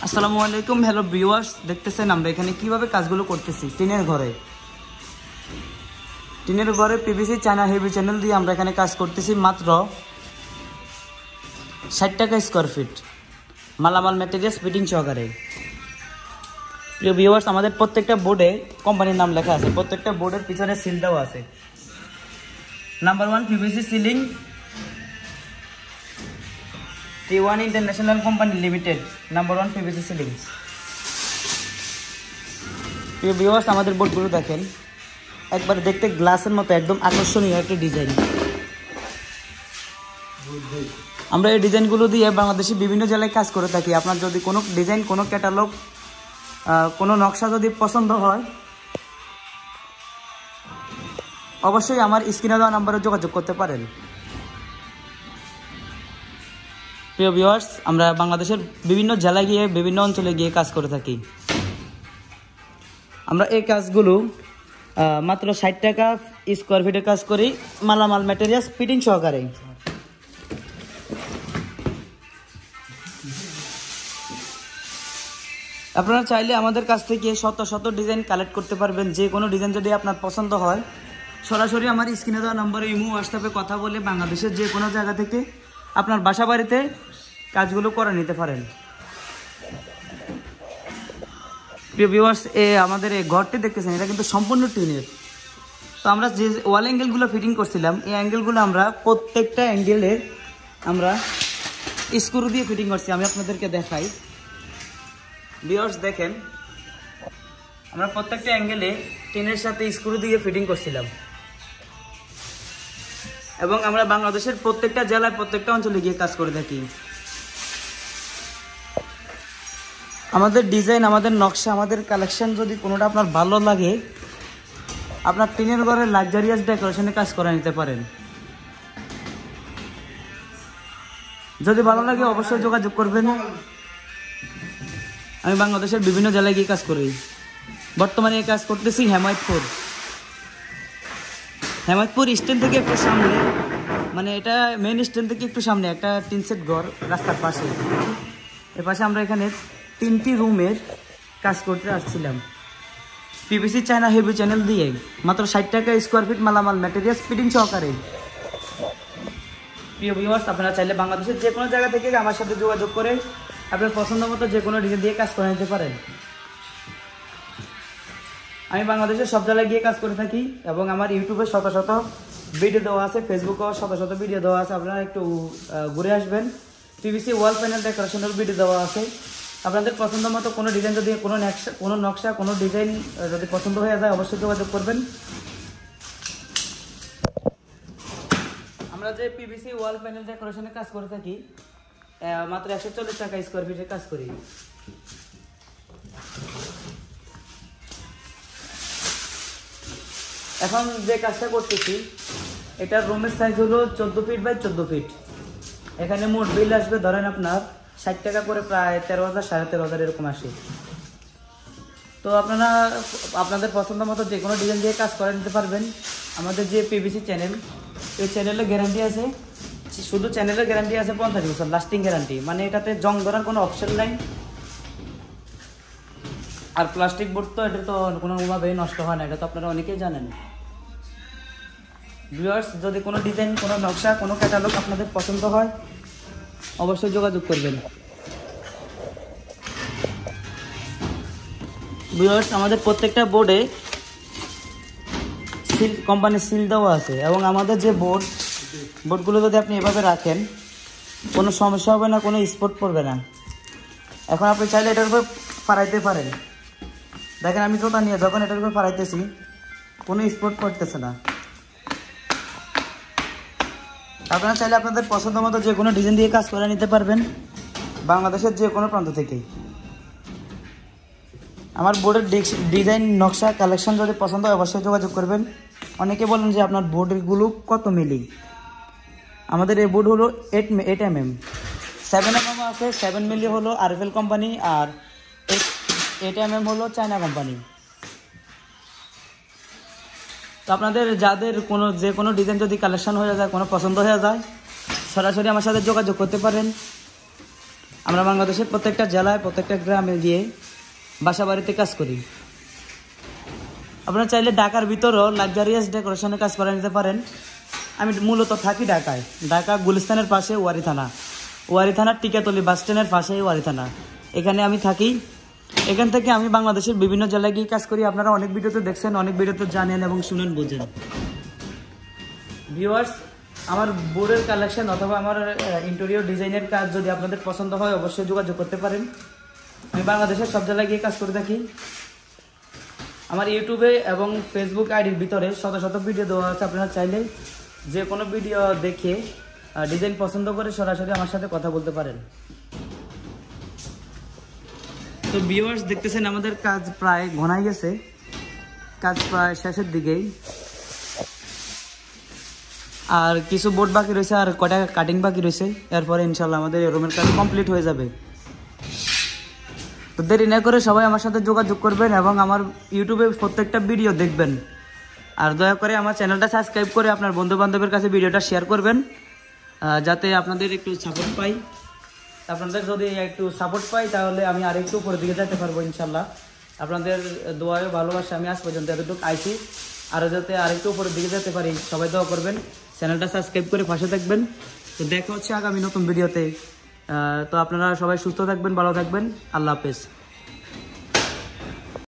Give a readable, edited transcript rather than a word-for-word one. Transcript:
আসসালামু আলাইকুম, hello viewers. দেখতেছেন আমরা এখানে কিভাবে কাজগুলো করতেছি। টিনের ঘরে পিভিসি চায়না হেভি চ্যানেল দিয়ে আমরা এখানে কাজ করতেছি মাত্র 60 টাকা স্কোয়ার ফিট, মালামাল ম্যাটেরিয়ালস ফিটিং সহকারে। প্রিয় ভিউয়ার্স, আমাদের প্রত্যেকটা বোর্ডে কোম্পানির নাম লেখা আছে, প্রত্যেকটা বোর্ডের পিছনে সিল দেওয়া আছে। Number 1 PVC ceiling, T1 international company limited, number 1 PVC ceiling. প্রিয় ভিউয়ার্স, আমাদের বোর্ডগুলো দেখেন, একবার দেখতে গ্লাসের মতো একদম আকর্ষণীয় একটা ডিজাইন। আমরা এই ডিজাইনগুলো দিয়ে বাংলাদেশে বিভিন্ন জেলায় কাজ করে থাকি। আপনার যদি কোনো ডিজাইন, কোনো ক্যাটালগ, কোনো নকশা যদি পছন্দ হয়, অবশ্যই আমার স্ক্রিনে দেওয়া নাম্বারে যোগাযোগ করতে পারেন। প্রিয় ভিউয়ার্স, আমরা বাংলাদেশের বিভিন্ন জেলায় গিয়ে, বিভিন্ন অঞ্চলে গিয়ে কাজ করে থাকি। আমরা এই কাজগুলো মাত্র 60 টাকা স্কোয়ার ফিটে কাজ করি, মালামাল ম্যাটেরিয়ালস ফিটিং সহকারে। আপনারা চাইলে আমাদের কাছ থেকে শত শত ডিজাইন কালেক্ট করতে পারবেন। যে কোনো ডিজাইন যদি আপনার পছন্দ হয়, সরাসরি আমার স্ক্রিনে দেওয়া নম্বরে ইমো, হোয়াটসঅ্যাপে কথা বলে বাংলাদেশের যে কোনো জায়গা থেকে আপনার বাসা বাড়িতে কাজগুলো করে নিতে পারেন। প্রিয় ভিউয়ার্স, আমাদের এই ঘরটি দেখতেছেন, এটা কিন্তু সম্পূর্ণ টিনের। তো আমরা যে ওয়াল অ্যাঙ্গেলগুলো ফিটিং করছিলাম, এই অ্যাঙ্গেলগুলো আমরা প্রত্যেকটা অ্যাঙ্গেলে আমরা স্ক্রু দিয়ে ফিটিং করছি। আমি আপনাদেরকে দেখাই। ভিউয়ার্স দেখেন, আমরা প্রত্যেকটা অ্যাঙ্গেলে টিনের সাথে স্ক্রু দিয়ে ফিটিং করছিলাম, এবং আমরা বাংলাদেশের প্রত্যেকটা জেলায়, প্রত্যেকটা অঞ্চলে গিয়ে কাজ করে থাকি। আমাদের ডিজাইন, আমাদের নকশা, আমাদের কালেকশন যদি কোনোটা আপনার ভালো লাগে, আপনার টিনের ঘরে লাক্সারিয়াস ডেকোরেশনে কাজ করে নিতে পারেন। যদি ভালো লাগে অবশ্যই যোগাযোগ করবেন। আমি বাংলাদেশের বিভিন্ন জেলায় গিয়ে কাজ করি। বর্তমানে এই কাজ করতেছি হেমায়তপুর স্ট্যান্ড থেকে একটু সামনে, মানে এটা মেন স্ট্যান্ড থেকে একটু সামনে একটা টিন সেট ঘর, রাস্তার পাশে। এর পাশে আমরা এখানে 3টি রুমের কাজ করতে আসছিলাম পিভিসি চায়না হেভি চ্যানেল দিয়ে, মাত্র 60 টাকা স্কোয়ার ফিট, মালামাল ম্যাটেরিয়ালস ফিটিং সহকারে। প্রিয় ভিউয়ার্স, আপনারা চাইলে বাংলাদেশের যে কোনো জায়গা থেকে আমার সাথে যোগাযোগ করে আপনার পছন্দ মতো যে কোনো ডিজাইন দিয়ে কাজ করে নিতে পারেন। আমি বাংলাদেশের সব জায়গায় গিয়ে কাজ করে থাকি, এবং আমার ইউটিউবে শত শত ভিডিও দেওয়া আছে, ফেসবুকেও শত শত ভিডিও দেওয়া আছে। আপনারা একটু ঘুরে আসবেন। পিভিসি ওয়াল প্যানেল ডেকোরেশনের ভিডিও দেওয়া আছে। আপনাদের পছন্দ মতো কোনো ডিজাইন যদি, কোনো নকশা, কোনো ডিজাইন যদি পছন্দ হয়ে যায়, অবশ্যই যোগাযোগ করবেন। আমরা যে পিভিসি ওয়াল প্যানেল ডেকোরেশনে কাজ করে থাকি, মাত্র 140 টাকা স্কোয়ার ফিটে কাজ করি। এখন যে কাজটা করতেছি, এটার রুমের সাইজ হলো 14 ফিট বাই 14 ফিট। এখানে মোট বিল আসবে ধরেন আপনার 60 টাকা করে, প্রায় 13,000, 13,500 এরকম আসে। তো আপনারা আপনাদের পছন্দ মতো যে কোনো ডিজাইন দিয়ে কাজ করে নিতে পারবেন। আমাদের যে পিভিসি চ্যানেল, এই চ্যানেলের গ্যারান্টি আছে, শুধু চ্যানেলের গ্যারান্টি আছে 50 বছর লাস্টিং গ্যারান্টি, মানে এটাতে জং ধরার কোনো অপশন নাই। আর প্লাস্টিক বোর্ড তো এটা তো কোনোভাবেই নষ্ট হয় না, এটা তো আপনারা অনেকেই জানেন। ভিউয়ার্স, যদি কোনো ডিজাইন, কোনো নকশা, কোনো ক্যাটালগ আপনাদের পছন্দ হয়, অবশ্যই যোগাযোগ করবেন। ভিউয়ার্স, আমাদের প্রত্যেকটা বোর্ডে সিল, কোম্পানির সিল দেওয়া আছে, এবং আমাদের যে বোর্ডগুলো যদি আপনি এভাবে রাখেন, কোনো সমস্যা হবে না, কোনো স্পট পড়বে না। এখন আপনি চাইলে এটার উপর ফাড়াইতে পারেন। দেখেন, আমি জোতা নিয়ে যখন এটার উপর ফাড়াইতেছি, কোনো স্পট পড়তেছে না। আপনারা চাইলে আপনাদের পছন্দ মতো যে কোনো ডিজাইন দিয়ে কাজ করে নিতে পারবেন, বাংলাদেশের যে কোনো প্রান্ত থেকেই। আমার বোর্ডের ডিজাইন, নকশা, কালেকশন যদি পছন্দ হয়, অবশ্যই যোগাযোগ করবেন। অনেকে বলেন যে আপনার বোর্ডগুলো কত মিলি। আমাদের এই বোর্ড হলো 8 mm, 7 mm আছে। 7 মিলি হলো আরএফএল কোম্পানি, আর 8 mm হলো চায়না কোম্পানি। তো আপনাদের যাদের যে কোনো ডিজাইন যদি কালেকশন হয়ে যায়, কোনো পছন্দ হয়ে যায়, সরাসরি আমার সাথে যোগাযোগ করতে পারেন। আমরা বাংলাদেশের প্রত্যেকটা জেলায় প্রত্যেকটা গ্রামে গিয়ে বাসা বাড়িতে কাজ করি। আপনারা চাইলে ঢাকার ভিতরেও লাক্সারিয়াস ডেকোরেশনের কাজ করে নিতে পারেন। আমি মূলত থাকি ঢাকায়, ঢাকা গুলিস্তানের পাশে ওয়ারি থানার টিকাতলি বাস স্ট্যান্ডের পাশে ওয়ারি থানা, এখানে আমি থাকি। এখান থেকে আমি বাংলাদেশের বিভিন্ন জেলায় গিয়ে কাজ করি। আপনারা অনেক ভিডিওতে দেখছেন, অনেক ভিডিওতে জানেন এবং শুনেন, বোঝেন। ভিউয়ার্স, আমার বোর্ডের কালেকশন অথবা আমার ইন্টেরিয়র ডিজাইনের কাজ যদি আপনাদের পছন্দ হয় অবশ্যই যোগাযোগ করতে পারেন। আমি বাংলাদেশের সব জেলায় গিয়ে কাজ করে থাকি। আমার ইউটিউবে এবং ফেসবুক আইডির ভিতরে শত শত ভিডিও দেওয়া আছে। আপনারা চাইলে যে কোনো ভিডিও দেখে ডিজাইন পছন্দ করে সরাসরি আমার সাথে কথা বলতে পারেন। তো ভিউয়ার্স, দেখতেছেন আমাদের কাজ প্রায় ঘনাই গেছে, কাজ প্রায় শেষের দিকেই। আর কিছু বোর্ড বাকি রয়েছে, আর কটা কাটিং বাকি রয়েছে। এরপরে ইনশাল্লাহ আমাদের এই রুমের কাজ কমপ্লিট হয়ে যাবে। তো দেরি না করে সবাই আমার সাথে যোগাযোগ করবেন এবং আমার ইউটিউবে প্রত্যেকটা ভিডিও দেখবেন। আর দয়া করে আমার চ্যানেলটা সাবস্ক্রাইব করে আপনার বন্ধু বান্ধবের কাছে ভিডিওটা শেয়ার করবেন, যাতে আপনাদের একটু সাপোর্ট পাই। আপনাদের যদি একটু সাপোর্ট পাই তাহলে আমি আরেকটু উপরের দিকে যেতে পারবো ইনশাল্লাহ। আপনাদের দোয়ায় ভালোবাসা আমি আজ পর্যন্ত এতটুকু আইছি, আরও যাতে আরেকটু উপরের দিকে যেতে পারি সবাই দোয়া করবেন, চ্যানেলটা সাবস্ক্রাইব করে পাশে থাকবেন। তো দেখা হচ্ছে আগামী নতুন ভিডিওতে। তো আপনারা সবাই সুস্থ থাকবেন, ভালো থাকবেন। আল্লাহ হাফেজ।